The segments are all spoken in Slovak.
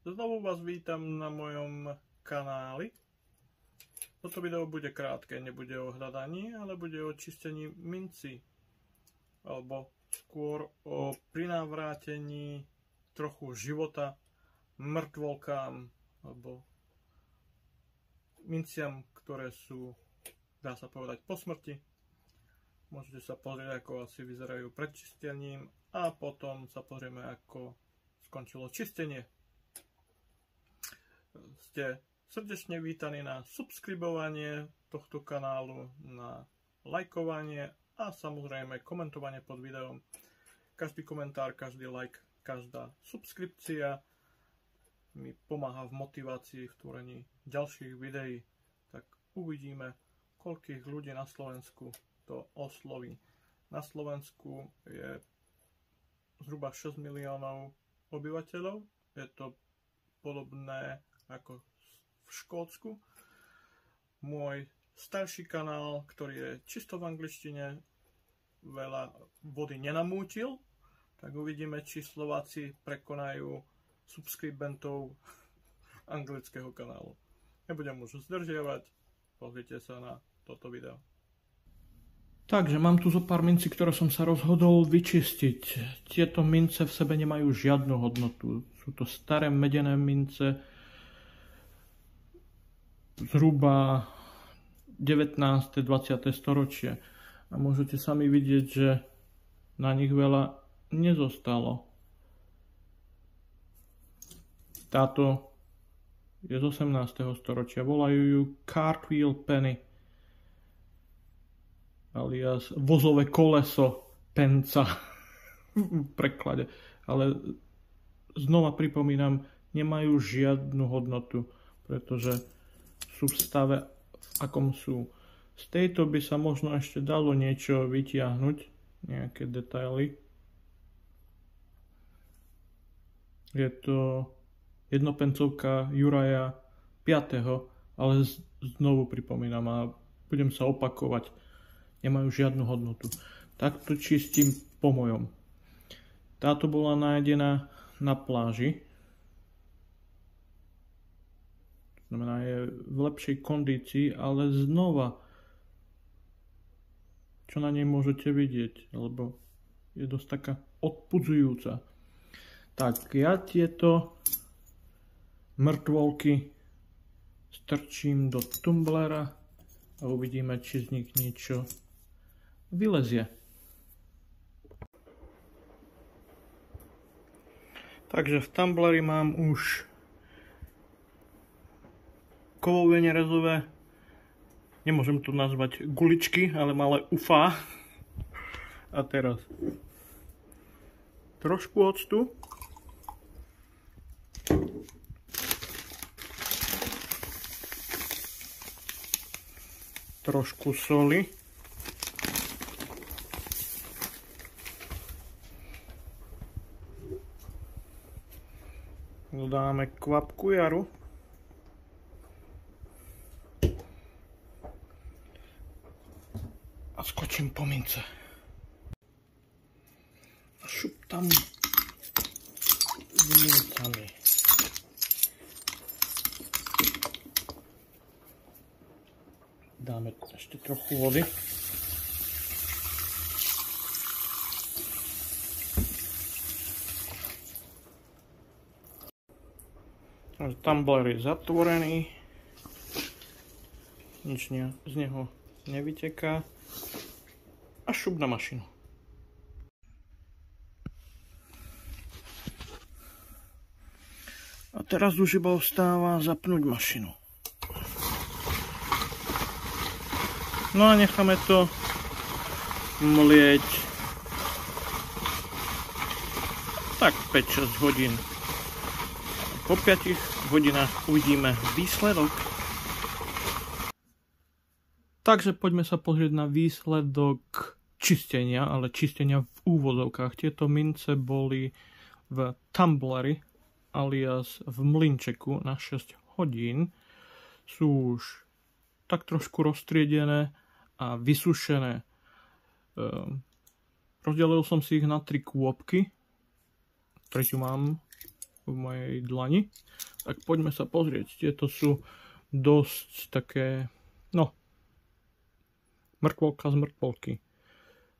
Znovu vás vítam na mojom kanáli. Toto video bude krátke, nebude o hľadaní, ale bude o čistení minci. Alebo skôr o prinavrátení trochu života mŕtvolkám alebo minciam, ktoré sú, dá sa povedať, po smrti. Môžete sa pozrieť, ako asi vyzerajú pred čistením a potom sa pozrieme, ako skončilo čistenie. Ste srdečne vítaní na subscribovanie tohto kanálu, na lajkovanie a samozrejme komentovanie pod videom. Každý komentár, každý like, každá subskripcia mi pomáha v motivácii v tvorení ďalších videí. Tak uvidíme, koľkých ľudí na Slovensku to osloví. Na Slovensku je zhruba 6 miliónov obyvateľov. Je to podobné ako v Škótsku. Môj starší kanál, ktorý je čisto v angličtine, veľa vody nenamútil, tak uvidíme, či Slováci prekonajú subskribentov anglického kanálu. Nebudem už zdržiavať, pozrite sa na toto video. Takže mám tu zo pár mincí, ktoré som sa rozhodol vyčistiť. Tieto mince v sebe nemajú žiadnu hodnotu. Sú to staré medené mince, zhruba 19. 20. storočie. A môžete sami vidieť, že na nich veľa nezostalo. Táto je z 18. storočia. Volajú ju Cartwheel Penny, alias vozové koleso penca v preklade. Ale znova pripomínam, nemajú žiadnu hodnotu, pretože sú v stave, v akom sú. Z tejto by sa možno ešte dalo niečo vytiahnuť, nejaké detaily. Je to jednopencovka Juraja 5., ale znovu pripomínam a budem sa opakovať. Nemajú žiadnu hodnotu. Takto čistím po mojom. Táto bola nájdená na pláži. To znamená, je v lepšej kondícii, ale znova, čo na nej môžete vidieť, lebo je dosť taká odpudzujúca. Tak, ja tieto mŕtvolky strčím do tumblera a uvidíme, či z nich niečo vylezie. Takže v tumbleri mám už kovové nerezové, nemôžem to nazvať guličky, ale malé ufá. A teraz trošku octu. Trošku soli. Dodáme kvapku jaru. A skočím po mince. A šup tam s mincami. Dáme ešte trochu vody. Tumbler je zatvorený, nič z neho nevyteká a šup na mašinu. A teraz už iba ostáva zapnúť mašinu. No a necháme to mlieť tak 5-6 hodín. Po 5 hodinách uvidíme výsledok. Takže poďme sa pozrieť na výsledok čistenia, ale čistenia v úvodzovkách. Tieto mince boli v tumbleri, alias v mlynčeku na 6 hodín. Sú už tak trošku roztriedené a vysušené. Rozdelil som si ich na 3 kôpky. Tretiu mám v mojej dlani. Tak poďme sa pozrieť. Tieto sú dosť také, no, mŕtvolka z mŕtvolky.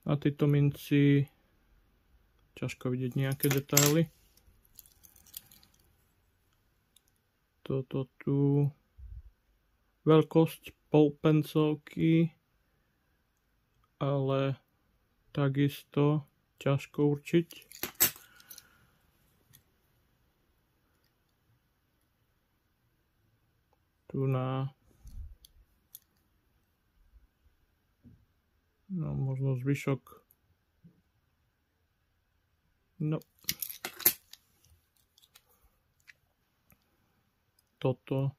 Na tejto minci ťažko vidieť nejaké detaily. Toto tu veľkosť polpencovky, ale takisto ťažko určiť. Tu na možno zvyšok. No. Toto.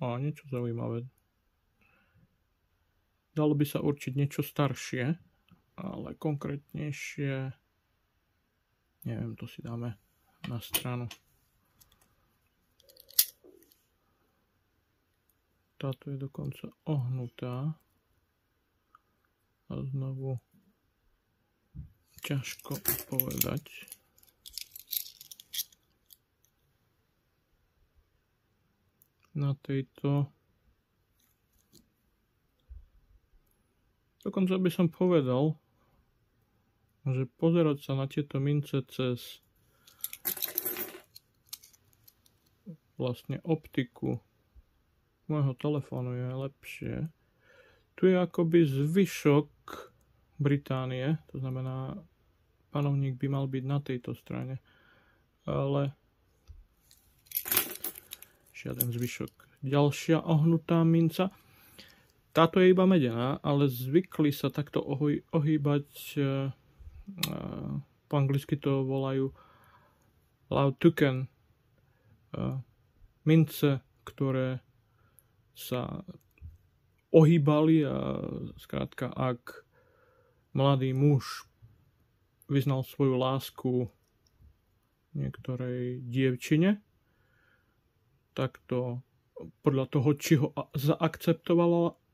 Niečo zaujímavé. Dalo by sa určiť niečo staršie, ale konkrétnejšie neviem, to si dáme na stranu. Táto je dokonca ohnutá a znovu ťažko povedať. Na tejto dokonca by som povedal, že pozerať sa na tieto mince cez vlastne optiku môjho telefónu je lepšie. Tu je akoby zvyšok Británie, to znamená, panovník by mal byť na tejto strane, ale žiaden zvyšok. Ďalšia ohnutá minca. Táto je iba medená, ale zvykli sa takto ohýbať, po anglicky to volajú Lautuken, mince, ktoré sa ohýbali a skrátka, ak mladý muž vyznal svoju lásku niektorej dievčine, tak to podľa toho, či ho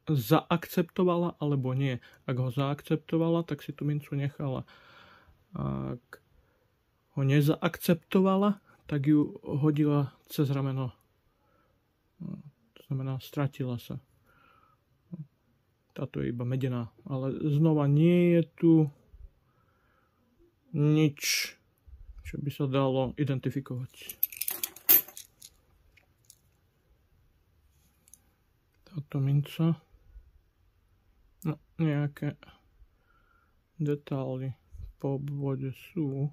zaakceptovala alebo nie. Ak ho zaakceptovala, tak si tú mincu nechala. Ak ho nezaakceptovala, tak ju hodila cez rameno. To znamená, stratila sa. Táto je iba medená. Ale znova nie je tu nič, čo by sa dalo identifikovať. Táto minca. No, nejaké detaily po obvode sú.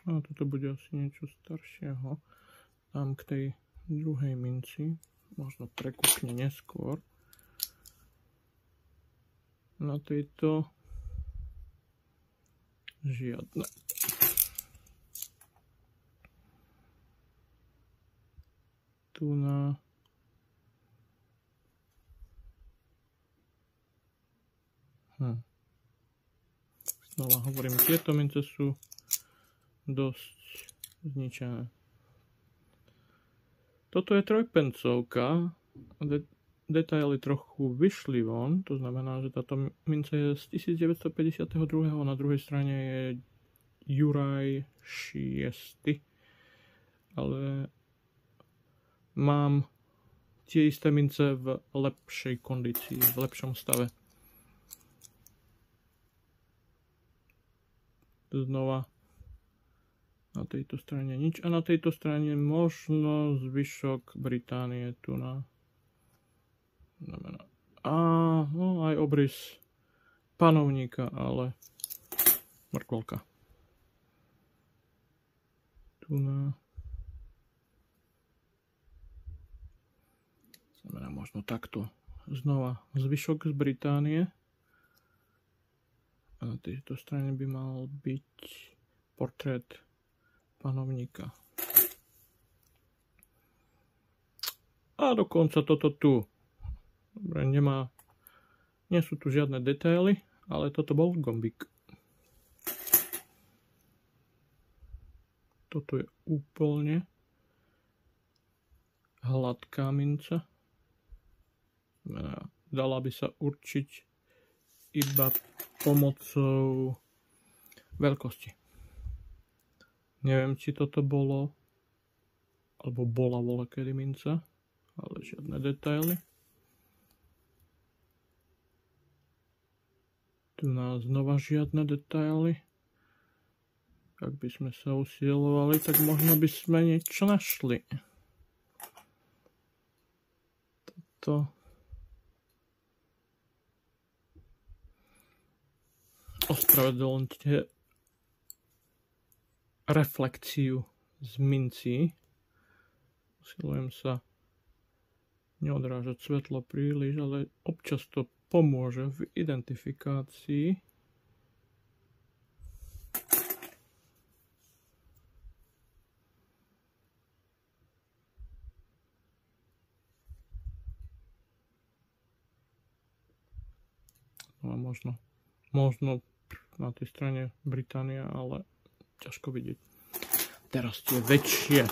A toto bude asi niečo staršieho. Dám k tej druhej minci. Možno prekúkne neskôr. Na tejto žiadne. Tu na znova hovorím, tieto mince sú dosť zničené. Toto je trojpencovka. Detaily trochu vyšli von, to znamená, že táto mince je z 1952. Na druhej strane je Juraj 6. Ale mám tie isté mince v lepšej kondícii, v lepšom stave. Znova na tejto strane nič a na tejto strane možno zvyšok Británie tu na znamená no aj obrys panovníka, ale mŕtvolka. Tu na znamená možno takto. Znova zvyšok z Británie. A na tejto strane by mal byť portrét panovníka. A dokonca toto tu. Dobre, nie sú tu žiadne detaily, ale toto bol gombík. Toto je úplne hladká minca. Dala by sa určiť iba pomocou veľkosti. Neviem, či toto bolo alebo bola voľakedy minca, ale žiadne detaily. Tu nás znova žiadne detaily. Ak by sme sa usilovali, tak možno by sme niečo našli. Toto. Ospravedlňte reflekciu z mincí. Usilujem sa neodrážať svetlo príliš, ale občas to pomôže v identifikácii. No a možno na tej strane Británia, ale ťažko vidieť. Teraz tie väčšie.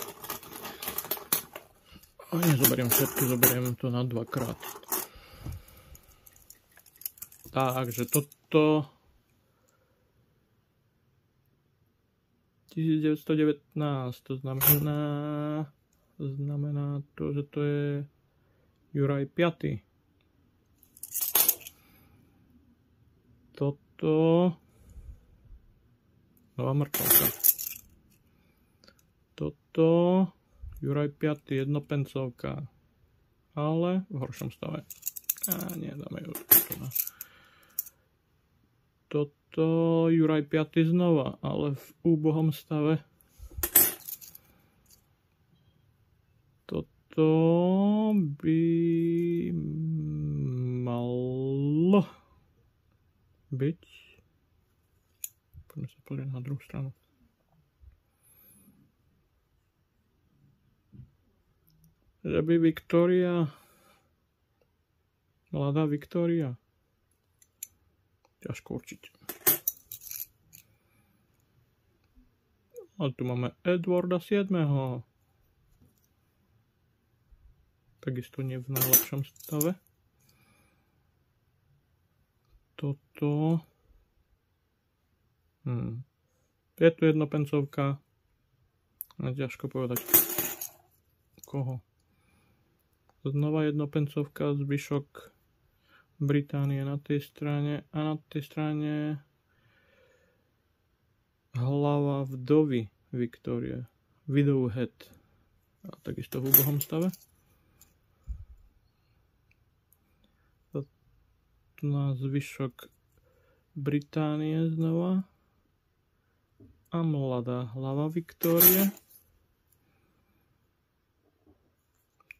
A nezoberiem všetko, zoberiem to na dvakrát. Takže toto 1919, to znamená to, že to je Juraj 5. Toto nová mrtvovka. Toto Juraj 5. jednopencovka, ale v horšom stave. Nie, dáme ju tu na. Toto Juraj 5. znova, ale v úbohom stave. Toto by malo byť. Poďme sa pozrieť na druhú stranu. Že by Viktória, mladá Viktória. Ťažko určiť. A tu máme Edwarda 7. Takisto nie v najlepšom stave. Toto. Je tu jednopencovka. Ťažko povedať. Koho? Znova jednopencovka, zvyšok Británie na tej strane a na tej strane hlava vdovy Viktórie. Widow head. A takisto v úbohom stave. Tu na zvyšok Británie znova. A mladá hlava Viktórie.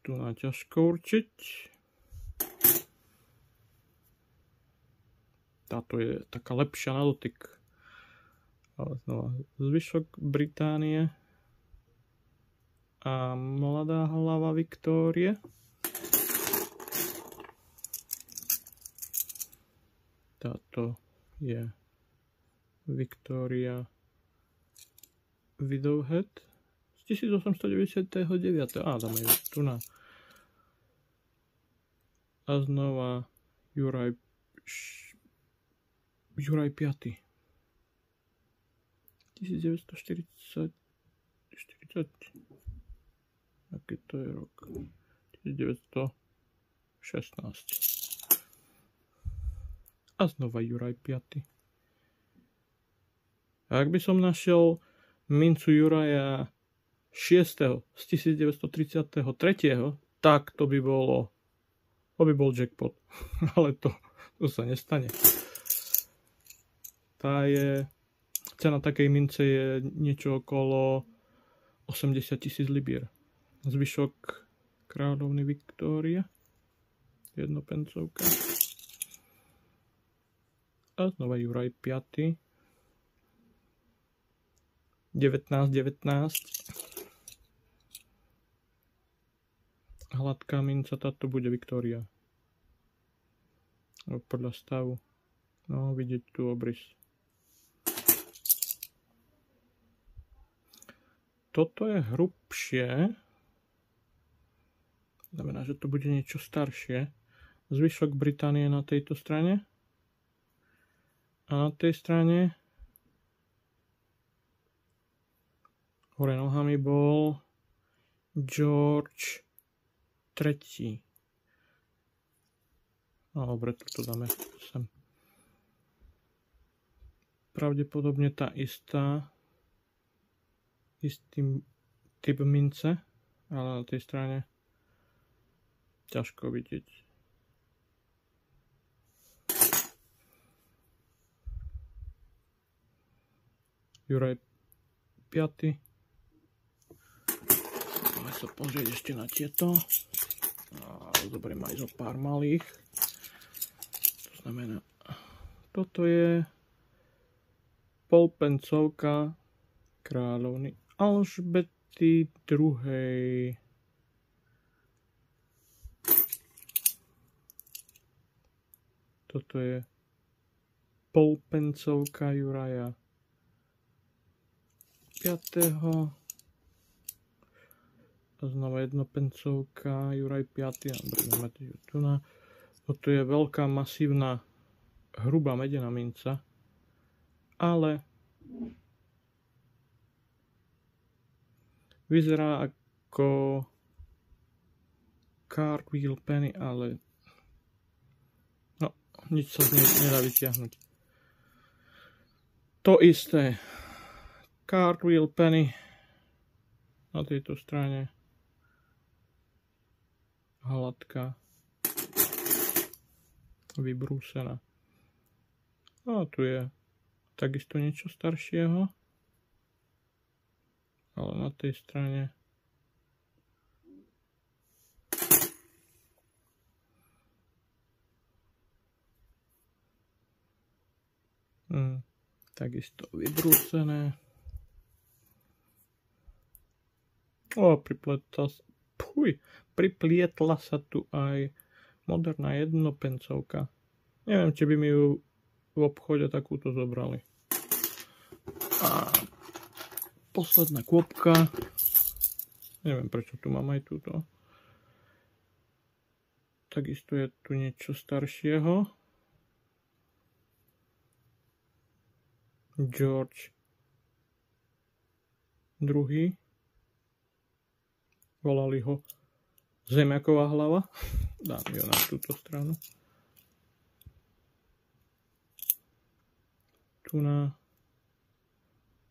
Tu na ťažko určiť. Táto je taká lepšia na dotyk. Ale znova zvyšok Británie a mladá hlava Viktórie. Táto je Viktória Widowhead z 1899. Dáme ju tu na. A znova Juraj 5. 1940. Aký to je rok? 1916. A znova Juraj 5. A ak by som našiel mincu Juraja 6. z 1933. tak to by bol jackpot. Ale to sa nestane. Cena takej mince je niečo okolo 80 000 libier. Zvyšok kráľovny Viktórie. Jednopencovka. A znova Juraj 5. 1919. Hladká minca, táto bude Viktória. Podľa stavu. No, vidieť tu obrys. Toto je hrubšie. Znamená, že to bude niečo staršie. Zvyšok Británie na tejto strane. A na tej strane hore nohami bol George III. No dobre, toto dáme sem. Pravdepodobne tá istý typ mince, ale na tej strane ťažko vidieť. Juraj 5. Môžeme sa pozrieť ešte na tieto. Zoberiem aj zo pár malých. To znamená, toto je polpencovka kráľovny Alžbety II. Toto je polpencovka Juraja 5. A znova jednopencovka Juraj 5. Toto je veľká, masívna, hrubá medená minca, ale vyzerá ako cartwheel penny, ale no, nič sa z nej nedá vytiahnuť. To isté. Cartwheel penny na tejto strane. Hladká. Vybrúsená. A tu je takisto niečo staršieho. Ale na tej strane takisto vybrúsené. Priplietla sa tu aj moderná jednopencovka. Neviem, či by mi ju v obchode takúto zobrali. A posledná kôpka. Neviem, prečo tu mám aj túto. Takisto je tu niečo staršieho. George II. Volali ho Zemiaková hlava. Dám ju na túto stranu. Tu na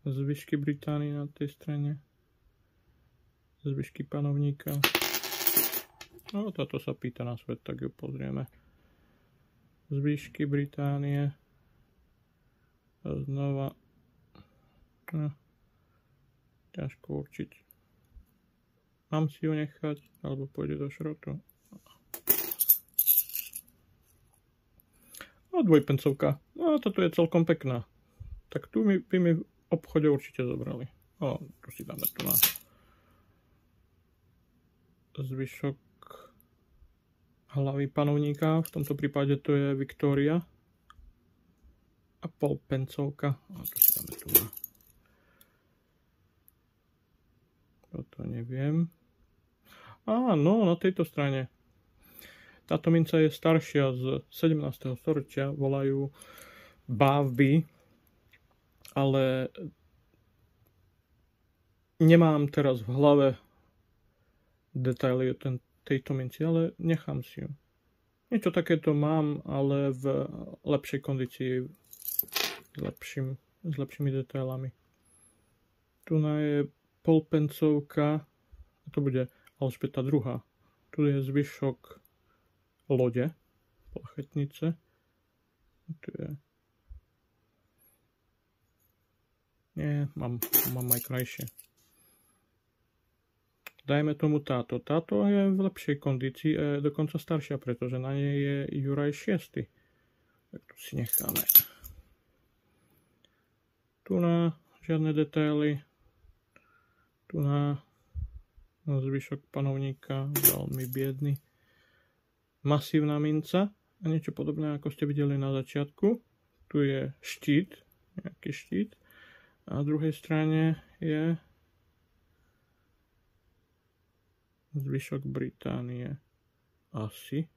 zvyšky Británie na tej strane. Zvyšky panovníka. No, táto sa pýta na svet, tak ju pozrieme. Zvyšky Británie. A znova. No, ťažko určiť. Mám si ju nechať, alebo pôjde do šrotu. No, dvojpencovka. No, toto je celkom pekná. Tak tu by mi v obchode určite zobrali. O, tu si dáme tu na zvyšok hlavy panovníka. V tomto prípade to je Viktória. A polpencovka. A tu si dáme tu na. Toto neviem. Áno, na tejto strane. Táto minca je staršia z 17. storočia. Volajú bávby. Ale nemám teraz v hlave detaily o tejto minci, ale nechám si ju. Niečo takéto mám, ale v lepšej kondícii, s lepšími detailami. Tu je polpencovka, to bude Alžbeta II. Tu je zvyšok lode, plachetnice. Tu je... Nie, mám aj krajšie. Dajme tomu táto. Táto je v lepšej kondícii, je dokonca staršia, pretože na nej je Juraj 6. Tak tu si necháme. Tu na žiadne detaily. Tu na zvyšok panovníka, veľmi biedný. Masívna minca a niečo podobné, ako ste videli na začiatku. Tu je štít, nejaký štít. A na druhej strane je zvyšok Británie. Asi.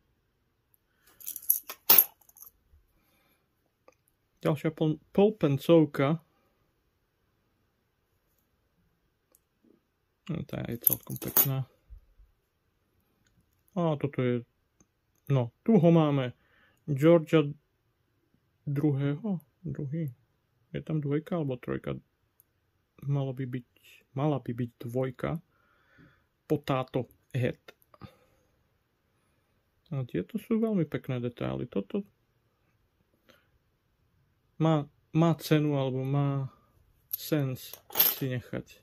Ďalšia polpencovka. Tá je celkom pekná. A toto je... No, tu ho máme. Georgia druhý. Je tam dvojka alebo trojka? Mala by byť dvojka. Potato head. A tieto sú veľmi pekné detaily. Toto má cenu alebo má sens si nechať.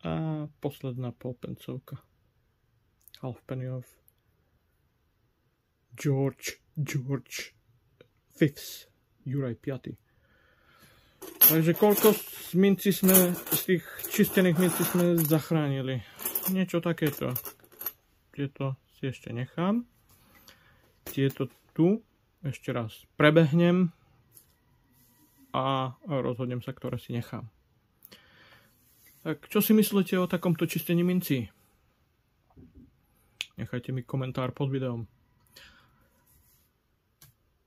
A posledná polpencovka. Half penny off. George V. Juraj 5. Takže koľko z tých čistených mincí sme zachránili? Niečo takéto. Tieto si ešte nechám. Tieto tu ešte raz prebehnem a rozhodnem sa, ktoré si nechám. Tak čo si myslíte o takomto čistení mincí? Nechajte mi komentár pod videom.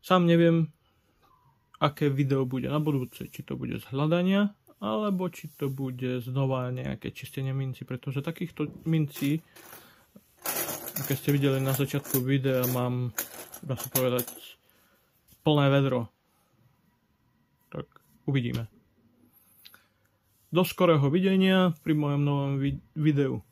Sám neviem, aké video bude na budúce. Či to bude z hľadania, alebo či to bude znova nejaké čistenie mincí. Pretože takýchto mincí, aké ste videli na začiatku videa, mám, dá sa povedať, plné vedro. Tak uvidíme. Do skorého videnia pri mojom novom videu.